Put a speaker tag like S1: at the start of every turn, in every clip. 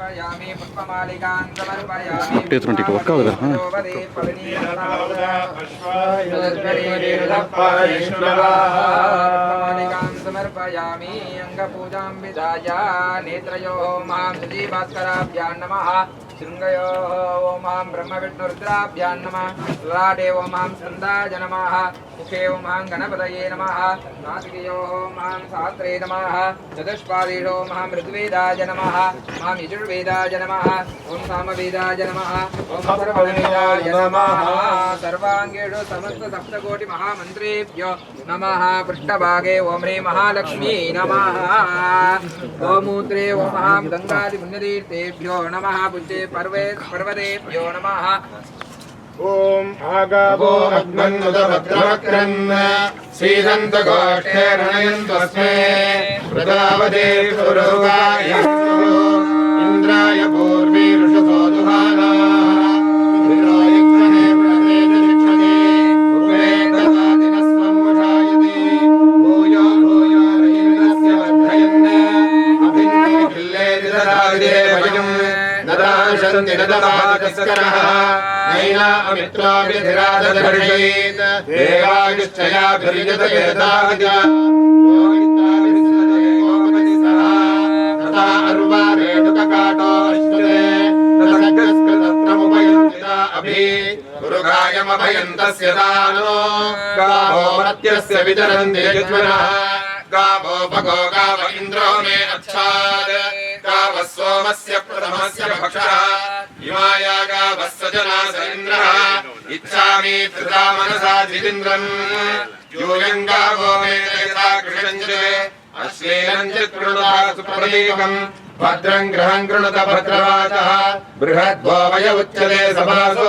S1: समर्पयामि पुष्पमालिकान् समर्पयामि
S2: टेट्रोनिक वर्क आगदा हां
S1: पुष्पमालिकान् समर्पयामि अंगपूजां विधाय नेत्रयोः मां श्रीभास्कराभ्यां नमः शृङ्गयोः ओम ब्रह्मविष्णुरुद्राभ्यां नमः ललाटे ओम स्कन्दाय नमः मुखे ओम गणपतये नमः नासिकयोः ओम शास्त्रे नमः चतुष्पादेषु ओम ऋग्वेदाय नमः मां यजुर्वेदाय नमः ओम सामवेदाय नमः ओम सर्ववेदाय नमः सर्वाङ्गेषु समस्त सप्तकोटि महामन्त्रेभ्यो नमः पृष्ठभागे ओम ह्रीं महालक्ष्मी नमः गोमूत्रे ओम गंगादि पुण्यतीर्थेभ्यो नमः पुञ्जे पर्वतेभ्यो नमः
S3: ओम आगावो अग्नन्नुतभद्रवक्रन् सीदन्तगोष्ठे रणयन्तस्मै प्रजावते पुरोगाय इन्द्राय पूर्वी ऋषसो दुहाना विरायक्षणे प्रतेजशिक्षते उपेतवादिनस्वं वशायते भूयो भूयो रयिन्द्रस्य वर्धयन् अभिन्ने किल्लेरिदराविदे वयम् नदाशन्ति नदवादिकस्करः नैना अमित्राभिधिरादर्शयेत् देवायुश्चयाभिर्यतयेताविद्या योगिताभिर्सदयोपतिसः तथा अर्वारेणुककाटो अश्नुते तथगस्कृतत्रमुपयन्तिता अभि गुरुगायमभयन्तस्य दानो गावो मर्त्यस्य वितरन्ति यज्मनः गावो भगो गाव इन्द्रो मे अच्छाद गावः सोमस्य प्रथमस्य भक्षः इमाया गावः सजनास इन्द्रः इच्छामि धृता मनसा जिदिन्द्रम् यूयम् गावो मे यथा कृषञ्जते अश्लीलम् चित्कृणुता सुप्रतीकम् भद्रम् ग्रहम् कृणुत भद्रवाचः बृहद्वो वय उच्यते सभासु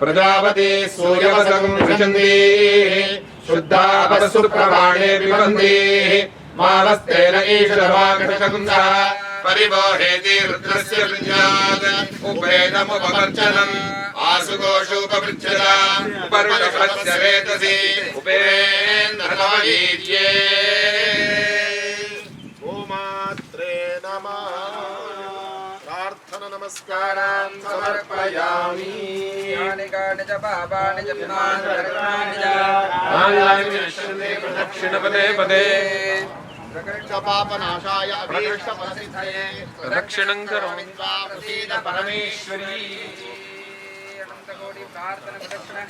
S3: प्रजापति सूर्यवसम् विशन्तीः शुद्धापस्सु प्रमाणे विबन्धीः मावस्तेन ईशरवाकटशकुंसः परिवोहेति रुद्रस्य वृञ्जात् उपेदमुपवर्चनम् आसुकोषोपवृच्छत उपर्वशस्य वेतसि उपेन्द्रवीर्ये ओमात्रे नमः प्रार्थना नमस्कारान् समर्पयामि
S1: यानि कानि च पापानि च पुनानि
S3: प्रदक्षिणपदे पदे पापनाशाय अभीष्टफलसिद्धये प्रदक्षिणं करोमि प्रसीद परमेश्वरी
S1: अनन्तकोटि प्रार्थना प्रदक्षिण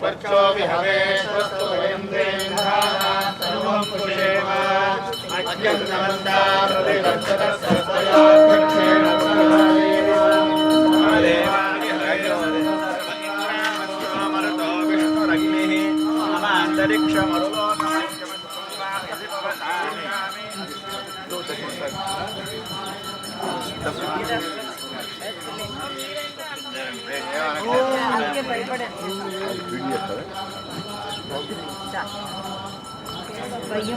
S3: बच्चो विहवेश्वस्तु वयन्द्रेन्द्राः सर्वं पुषेम अत्यन्तमन्ता प्रतिवर्षतस्यस्तयाध्यक्षेण मरुतो विष्णुरग्निः मम
S4: भैया